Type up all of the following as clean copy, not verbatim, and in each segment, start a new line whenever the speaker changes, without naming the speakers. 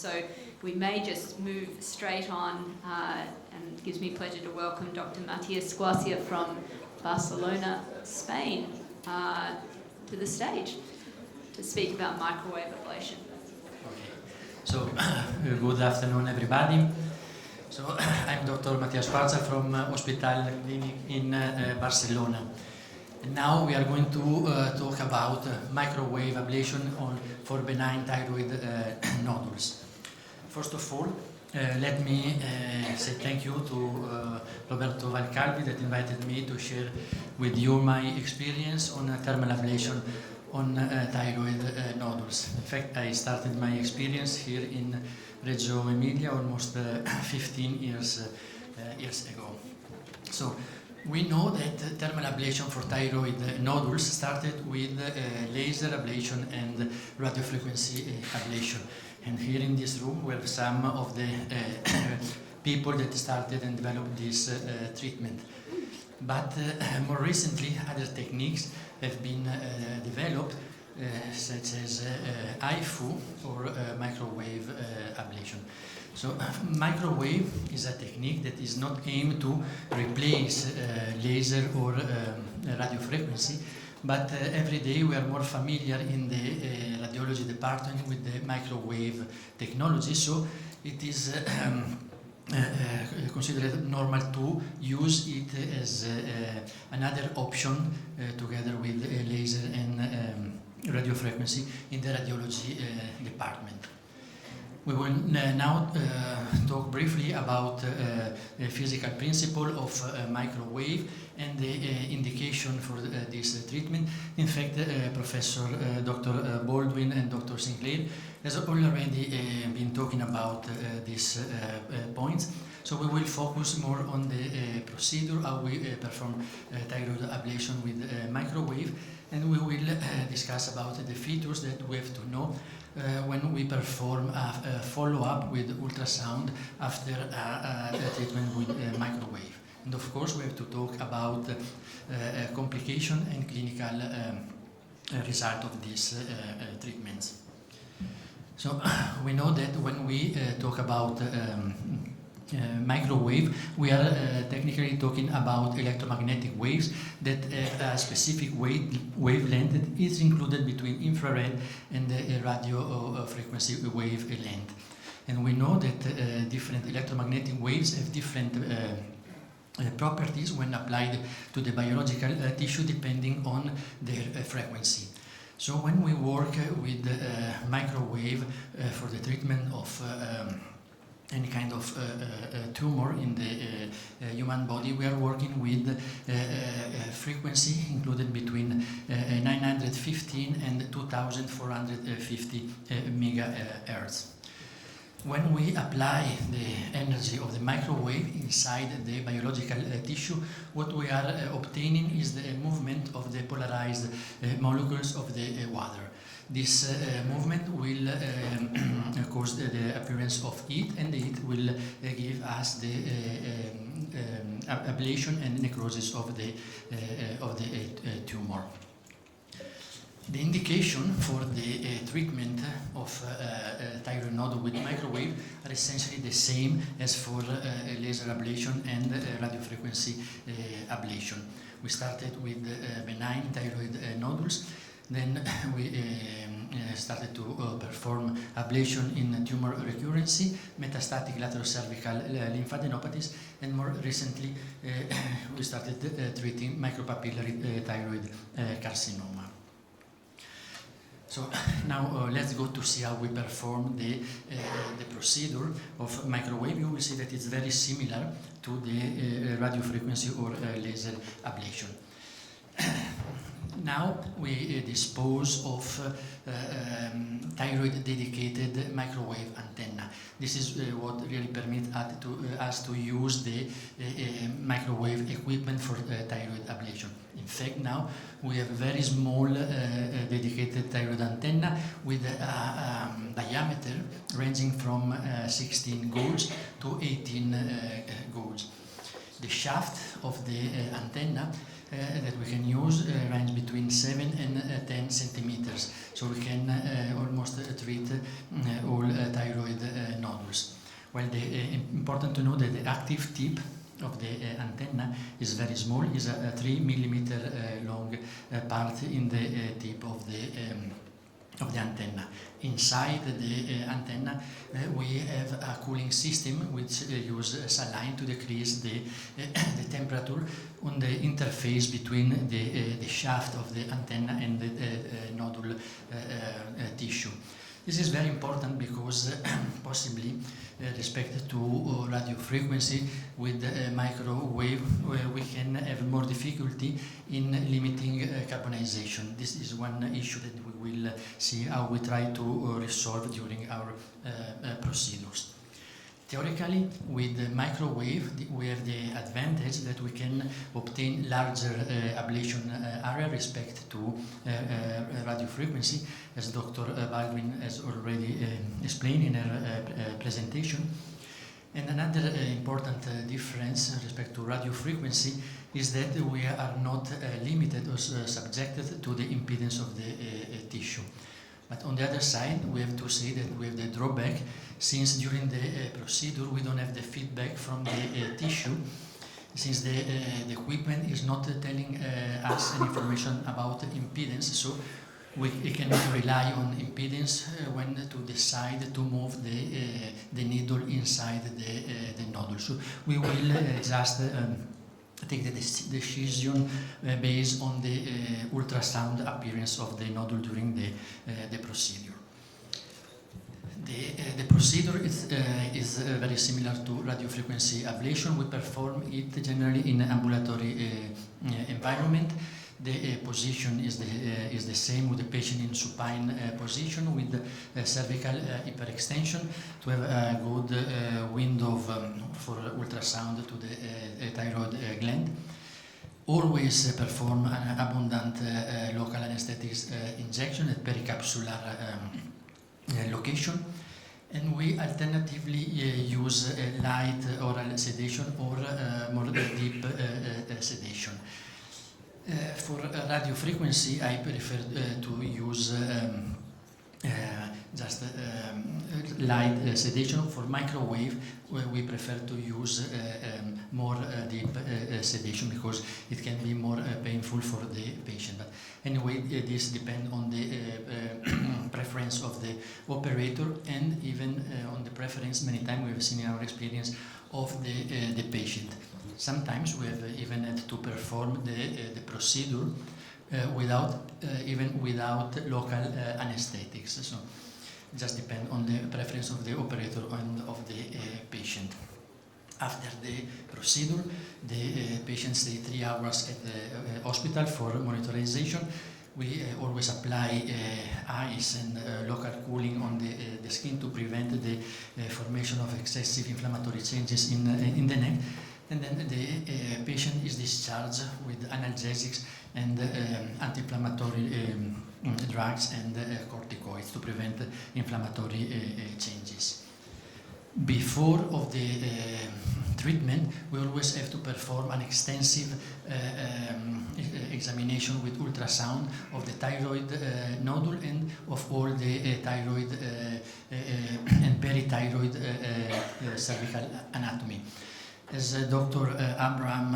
So we may just move straight on, and it gives me pleasure to welcome Dr. Mattia Squarcia from Barcelona, Spain, to the stage to speak about microwave ablation.
Okay. So, good afternoon, everybody. So, I'm Dr. Mattia Squarcia from Hospital Clínic in Barcelona. And now we are going to talk about microwave ablation for benign thyroid nodules. First of all, let me say thank you to Roberto Valcalvi that invited me to share with you my experience on thermal ablation on thyroid nodules. In fact, I started my experience here in Reggio, Emilia almost 15 years ago. So we know that thermal ablation for thyroid nodules started with laser ablation and radiofrequency ablation. And here in this room we have some of the people that started and developed this treatment. But more recently, other techniques have been developed, such as IFU or microwave ablation. So microwave is a technique that is not aimed to replace laser or radiofrequency, but every day we are more familiar in the radiology department with the microwave technology, so it is considered normal to use it as another option together with laser and radiofrequency in the radiology department. We will now talk briefly about the physical principle of microwave and the indication for this treatment. In fact, Professor Dr. Baldwin and Dr. Sinclair has already been talking about these points. So we will focus more on the procedure, how we perform thyroid ablation with microwave, and we will discuss about the features that we have to know when we perform a follow-up with ultrasound after a treatment with microwave. And of course we have to talk about complication and clinical result of these treatments. So we know that when we talk about microwave, we are technically talking about electromagnetic waves that have a specific wavelength that is included between infrared and the radio frequency wavelength. And we know that different electromagnetic waves have different properties when applied to the biological tissue depending on their frequency. So when we work with microwave for the treatment of any kind of tumor in the human body, we are working with frequency included between 915 and 2450 megahertz. When we apply the energy of the microwave inside the biological tissue, what we are obtaining is the movement of the polarized molecules of the water. This movement will cause the appearance of heat, and the heat will give us the ablation and necrosis of the tumor. The indication for the treatment of thyroid nodule with microwave are essentially the same as for laser ablation and radiofrequency ablation. We started with benign thyroid nodules. Then we started to perform ablation in tumor recurrency, metastatic lateral cervical lymphadenopathies, and more recently we started treating micropapillary thyroid carcinoma. So now let's go to see how we perform the procedure of microwave. You will see that it's very similar to the radiofrequency or laser ablation. Now we dispose of thyroid dedicated microwave antenna. This is what really permits us to use the microwave equipment for thyroid ablation. In fact, now we have a very small dedicated thyroid antenna with a diameter ranging from 16 gauge to 18 gauge. The shaft of the antenna that we can use range between 7 and 10 centimeters, so we can almost treat all thyroid Well, important to know that the active tip of the antenna is very small, is a 3 millimeter long part in the tip of the antenna. Inside the antenna we have a cooling system which uses saline to decrease the temperature on the interface between the shaft of the antenna and the nodule tissue. This is very important because possibly respect to radio frequency with microwave we can have more difficulty in limiting carbonization. This is one issue that we will see how we try to resolve during our procedures. Theoretically, with the microwave, we have the advantage that we can obtain larger ablation area respect to radio frequency, as Dr. Baldwin has already explained in her presentation. And another important difference in respect to radio frequency is that we are not limited or subjected to the impedance of the tissue. But on the other side, we have to say that we have the drawback, since during the procedure we don't have the feedback from the tissue, since the equipment is not telling us any information about impedance, so we cannot rely on impedance when to decide to move the needle inside the nodule. So we will just take the decision based on the ultrasound appearance of the nodule during the procedure. The procedure is very similar to radiofrequency ablation. We perform it generally in an ambulatory environment. The position is the same, with the patient in supine position with cervical hyperextension to have a good window for ultrasound to the thyroid gland. Always perform an abundant local anesthetics injection at pericapsular location, and we alternatively use light oral sedation or more deep sedation. For radio frequency, I prefer to use just light sedation. For microwave, we prefer to use more deep sedation because it can be more painful for the patient. But anyway, this depends on the preference of the operator and even on the preference, many times we have seen in our experience, of the patient. Sometimes we have even had to perform the procedure without local anesthetics. So just depend on the preference of the operator and of the patient. After the procedure, the patient stays 3 hours at the hospital for monitorization. We always apply ice and local cooling on the skin to prevent the formation of excessive inflammatory changes in the neck. And then the patient is discharged with analgesics and anti-inflammatory drugs and corticoids to prevent inflammatory changes. Before of the treatment, we always have to perform an extensive examination with ultrasound of the thyroid nodule and of all the thyroid and perithyroid cervical anatomy. As Dr. Abraham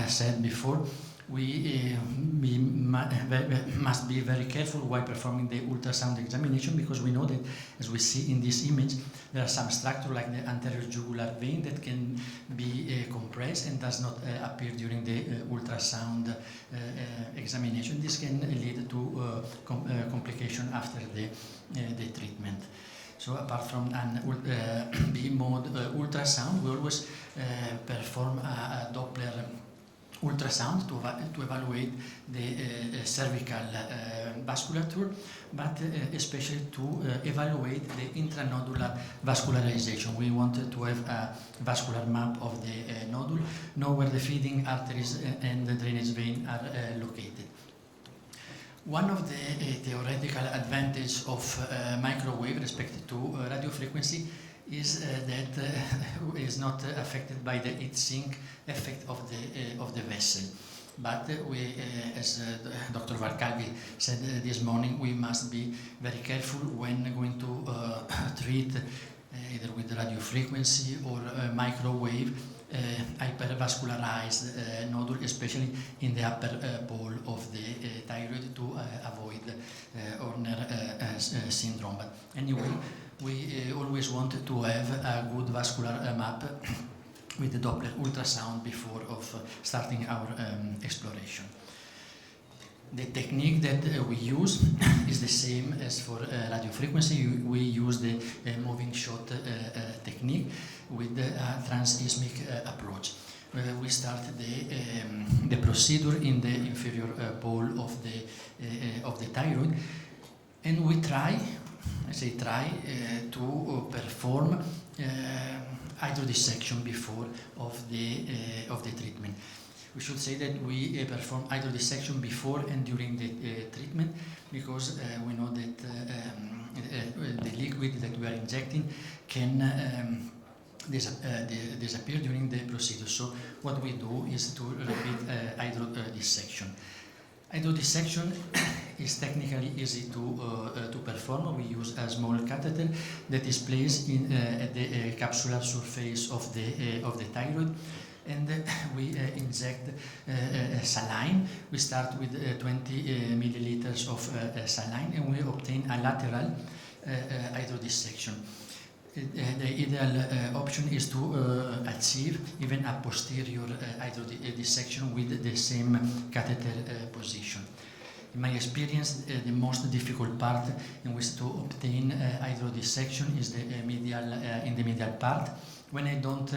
said before, we must be very careful while performing the ultrasound examination, because we know that, as we see in this image, there are some structures like the anterior jugular vein that can be compressed and does not appear during the ultrasound examination. This can lead to complication after the treatment. So apart from an B-mode ultrasound, we always perform a Doppler ultrasound to evaluate the cervical vasculature, but especially to evaluate the intranodular vascularization. We wanted to have a vascular map of the nodule, know where the feeding arteries and the drainage vein are located. One of the theoretical advantages of microwave respect to radiofrequency is that is not affected by the heat sink effect of the vessel. But we, as Dr. Varkalvi said this morning, we must be very careful when going to treat either with radio frequency or microwave hypervascularized nodule, especially in the upper pole of the thyroid, to avoid Horner syndrome. But anyway, we always want to have a good vascular map with the Doppler ultrasound before of starting our exploration. The technique that we use is the same as for radio frequency. We use the moving shot technique with the transismic approach. We start the procedure in the inferior pole of the thyroid, and we try to perform hydrodissection before of the treatment. We should say that we perform hydrodissection before and during the treatment, because we know that the liquid that we are injecting can disappear during the procedure. So what we do is to repeat hydrodissection. Hydrodissection is technically easy to perform. We use a small catheter that is placed at the capsular surface of the thyroid, and we inject saline. We start with 20 milliliters of saline, and we obtain a lateral hydrodissection. The ideal option is to achieve even a posterior hydrodissection with the same catheter position. In my experience, the most difficult part in which to obtain hydrodissection is in the medial part. When I don't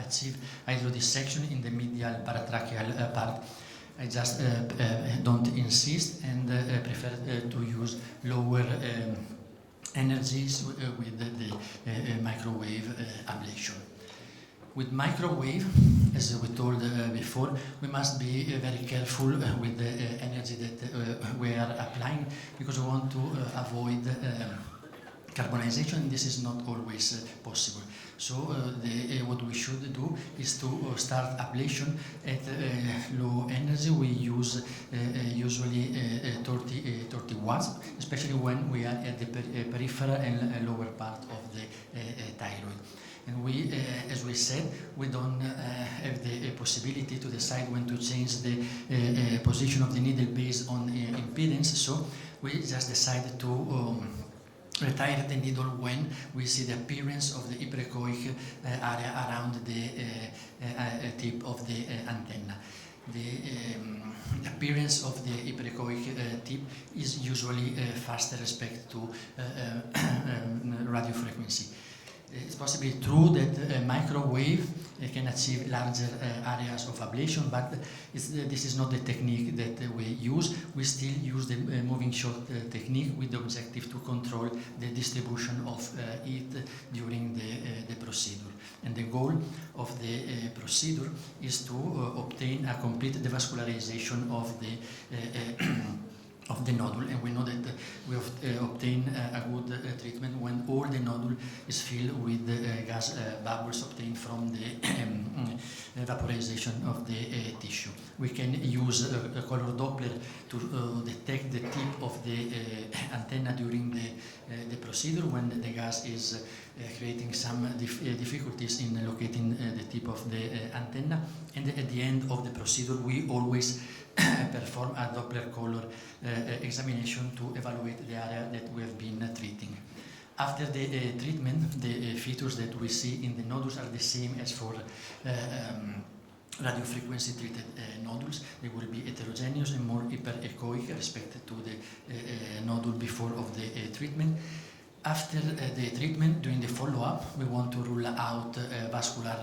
achieve hydrodissection in the medial paratracheal part, I just don't insist and prefer to use lower energies with the microwave ablation. With microwave, as we told before, we must be very careful with the energy that we are applying, because we want to avoid carbonization, and this is not always possible. So what we should do is to start ablation at low energy. We use usually 30 watts, especially when we are at the peripheral and lower part of the thyroid. And we, as we said, we don't have the possibility to decide when to change the position of the needle based on impedance, so we just decide to retire the needle when we see the appearance of the hyperechoic area around the tip of the antenna. The appearance of the hyperechoic tip is usually faster respect to radio frequency. It's possibly true that microwave can achieve larger areas of ablation, but this is not the technique that we use. We still use the moving shot technique with the objective to control the distribution of heat during the procedure. And the goal of the procedure is to obtain a complete devascularization of the nodule, and we know that we obtain a good treatment when all the nodule is filled with gas bubbles obtained from the vaporization of the tissue. We can use a color Doppler to detect the tip of the antenna during the procedure when the gas is creating some difficulties in locating the tip of the antenna. And at the end of the procedure, we always perform a Doppler color examination to evaluate the area that we have been treating. After the treatment, the features that we see in the nodules are the same as for radiofrequency treated nodules. They will be heterogeneous and more hyperechoic respect to the nodule before of the treatment. After the treatment, during the follow-up, we want to rule out vascular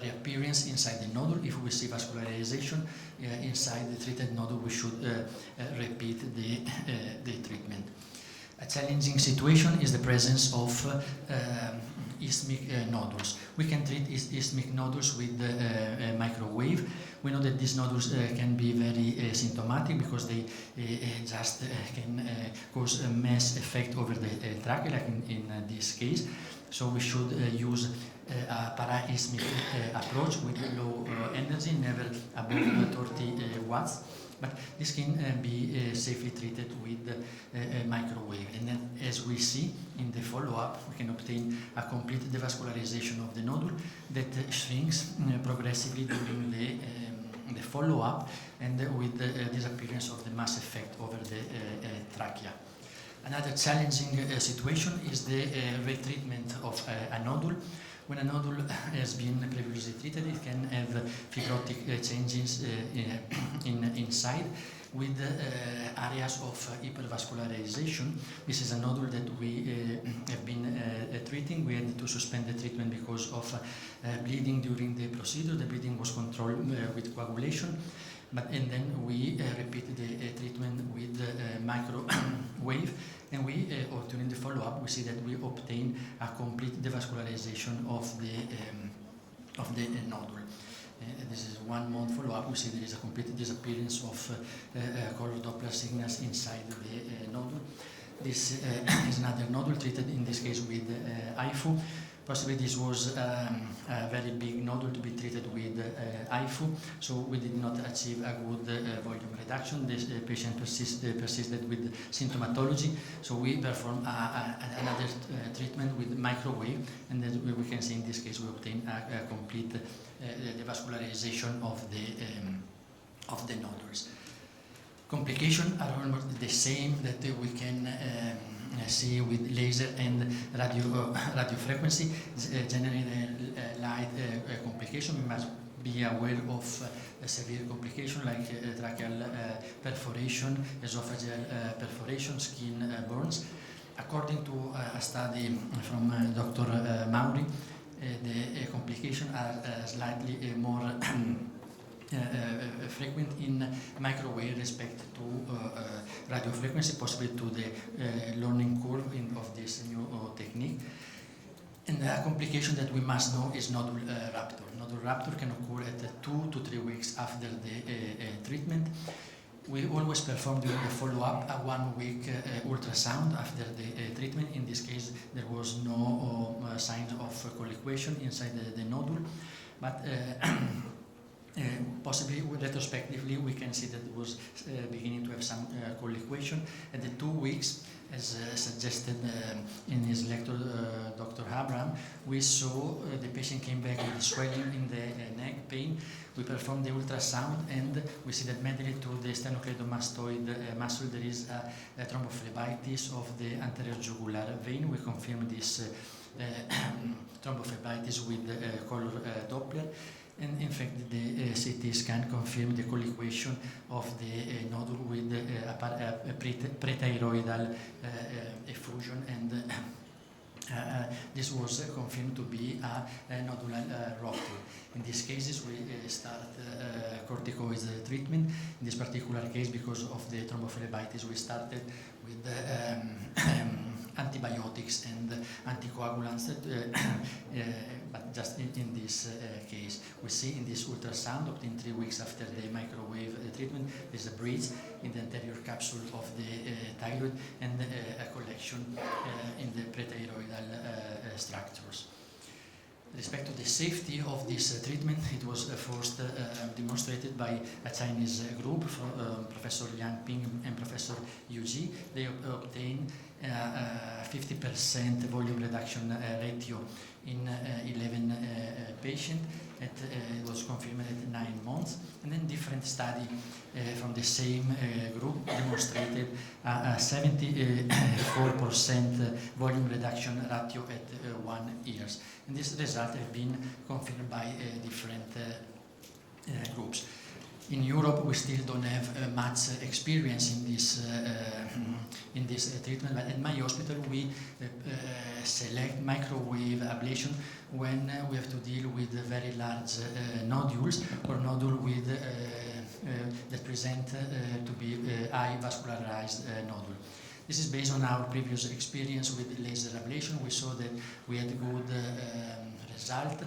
reappearance inside the nodule. If we see vascularization inside the treated nodule, we should repeat the treatment. A challenging situation is the presence of isthmic nodules. We can treat isthmic nodules with microwave. We know that these nodules can be very symptomatic because they just can cause a mass effect over the trachea, like in this case. So we should use a paraisthmic approach with low energy, never above 30 watts. but this can be safely treated with microwave. And then, as we see in the follow-up, we can obtain a complete devascularization of the nodule that shrinks progressively during the follow-up, and with the disappearance of the mass effect over the trachea. Another challenging situation is the retreatment of a nodule. When a nodule has been previously treated, it can have fibrotic changes inside, with areas of hypervascularization. This is a nodule that we have been treating. We had to suspend the treatment because of bleeding during the procedure. The bleeding was controlled with coagulation, and then we repeat the treatment with microwave, and during the follow-up we see that we obtain a complete devascularization of the nodule. This is 1 month follow-up. We see there is a complete disappearance of color Doppler signals inside the nodule. This is another nodule treated in this case with IFU. Possibly this was a very big nodule to be treated with IFU, so we did not achieve a good volume reduction. This patient persisted with symptomatology, so we performed another treatment with microwave, and as we can see in this case we obtain a complete devascularization of the nodules. Complications are almost the same that we can see with laser and radio frequency. Generally, light complication, we must be aware of severe complications like tracheal perforation, esophageal perforation, skin burns. According to a study from Dr. Mauri, the complications are slightly more frequent in microwave respect to radio frequency, possibly to the learning curve of this new technique. And a complication that we must know is nodule rupture. Nodule rupture can occur at 2 to 3 weeks after the treatment. We always perform during the follow-up a 1 week ultrasound after the treatment. In this case, there was no signs of colliquation inside the nodule, but possibly retrospectively we can see that it was beginning to have some colliquation. At the 2 weeks, as suggested in his lecture, Dr. Abraham, we saw the patient came back with swelling in the neck, pain. We performed the ultrasound, and we see that medially to the sternocleidomastoid muscle there is a thrombophlebitis of the anterior jugular vein. We confirm this thrombophlebitis with color Doppler. And in fact, the CT scan confirmed the colliquation of the nodule with a prethyroidal effusion, and this was confirmed to be a nodular rupture. In these cases, we start corticoid treatment. In this particular case, because of the thrombophlebitis, we started with antibiotics and anticoagulants, but just in this case. We see in this ultrasound obtained 3 weeks after the microwave treatment, there's a breach in the anterior capsule of the thyroid and a collection in the prethyroidal structures. With respect to the safety of this treatment, it was first demonstrated by a Chinese group, Professor Liang Ping and Professor Yu Ji. They obtained 50% volume reduction ratio in 11 patients. It was confirmed at 9 months. And then different study from the same group demonstrated a 74% volume reduction ratio at 1 year. And this result has been confirmed by different groups. In Europe, we still don't have much experience in this treatment, but at my hospital we select microwave ablation when we have to deal with very large nodules or nodule with that present to be high vascularized nodule. This is based on our previous experience with laser ablation. We saw that we had good result.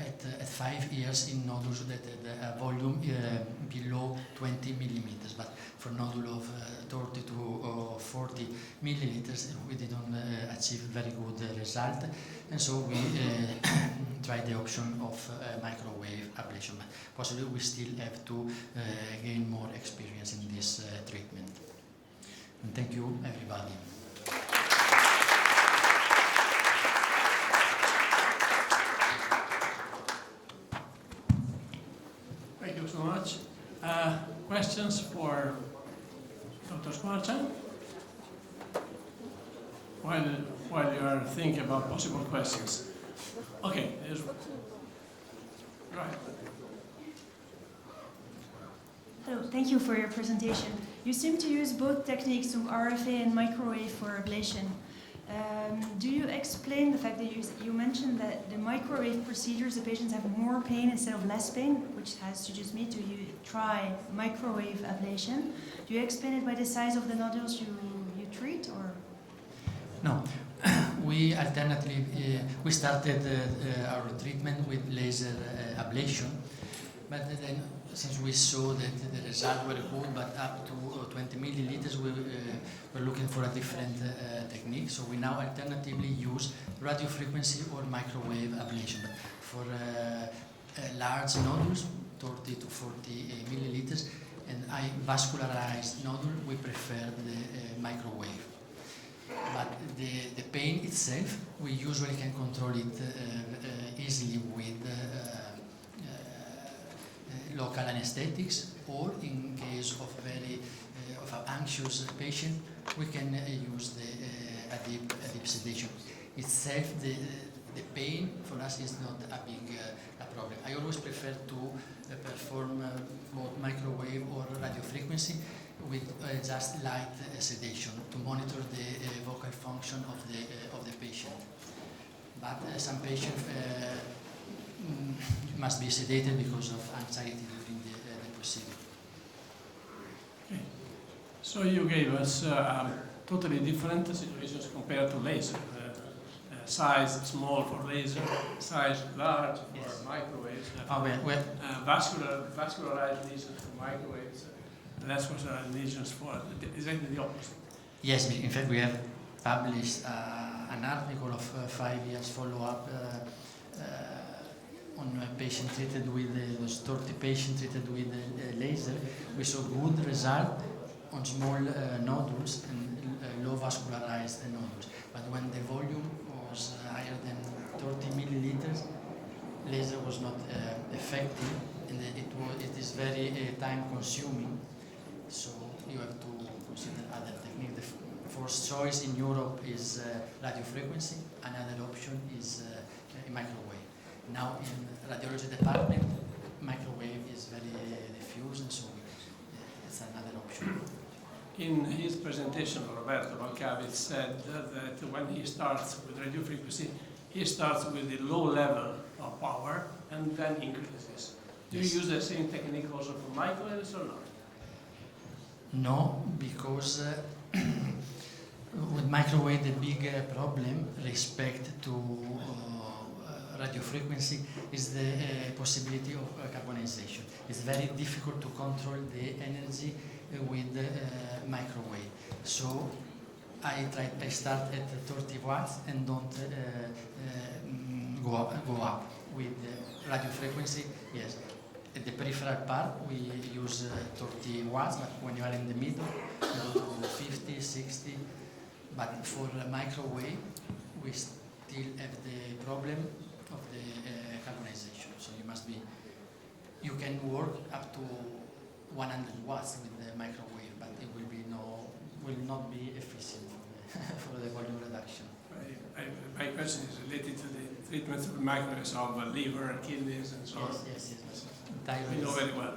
at 5 years in nodules that had a volume below 20 millimeters, but for nodule of 30 to 40 milliliters we didn't achieve very good result, and so we tried the option of microwave ablation. But possibly we still have to gain more experience in this treatment. And thank you, everybody.
Thank you so much. Questions for Dr. Squarcia? While you are thinking about possible questions. Okay, right.
Hello, thank you for your presentation. You seem to use both techniques of RFA and microwave for ablation. Do you explain the fact that you mentioned that the microwave procedures, the patients have more pain instead of less pain, which has suggested me to try microwave ablation. Do you explain it by the size of the nodules you treat, or?
No, we alternatively we started our treatment with laser ablation, but then since we saw that the results were good, but up to 20 milliliters, we were looking for a different technique. So we now alternatively use radiofrequency or microwave ablation. But for large nodules, 30 to 40 milliliters, and vascularized nodule, we prefer the microwave. But the pain itself, we usually can control it easily with local anesthetics, or in case of very of an anxious patient, we can use the deep sedation. Itself, the pain for us is not a big a problem. I always prefer to perform both microwave or radiofrequency with just light sedation to monitor the vocal function of the patient. But some patients must be sedated because of anxiety during the procedure.
Okay. So you gave us totally different situations compared to laser. Size small for laser, size large for
Yes.
microwaves.
Vascularized
lesions for microwaves, less vascularized lesions for exactly the opposite.
Yes, in fact we have published an article of 5 years follow-up on a patient treated with those 30 patients treated with laser. We saw good result on small nodules and low vascularized nodules. But when the volume was higher than 30 milliliters, laser was not effective, and it is very time-consuming. So you have to consider other technique. The first choice in Europe is radiofrequency. Another option is microwave. Now in radiology department, microwave is very diffuse, and so it's another option.
In his presentation, Roberto Valcavi said that when he starts with radiofrequency, he starts with the low level of power and then increases. Do you use the same technique also for microwaves or not?
No, because with microwave the big problem respect to radiofrequency is the possibility of carbonization. It's very difficult to control the energy with microwave. So I start at 30 watts and don't go up with radiofrequency. Yes, at the peripheral part we use 30 watts, but when you are in the middle you go to 50, 60. But for microwave we still have the problem of the carbonization. So you can work up to 100 watts with the microwave, but it will not be efficient for the volume reduction.
My question is related to the treatment of microwaves of liver, kidneys, and so on.
Yes. Thyroid.
We know very well.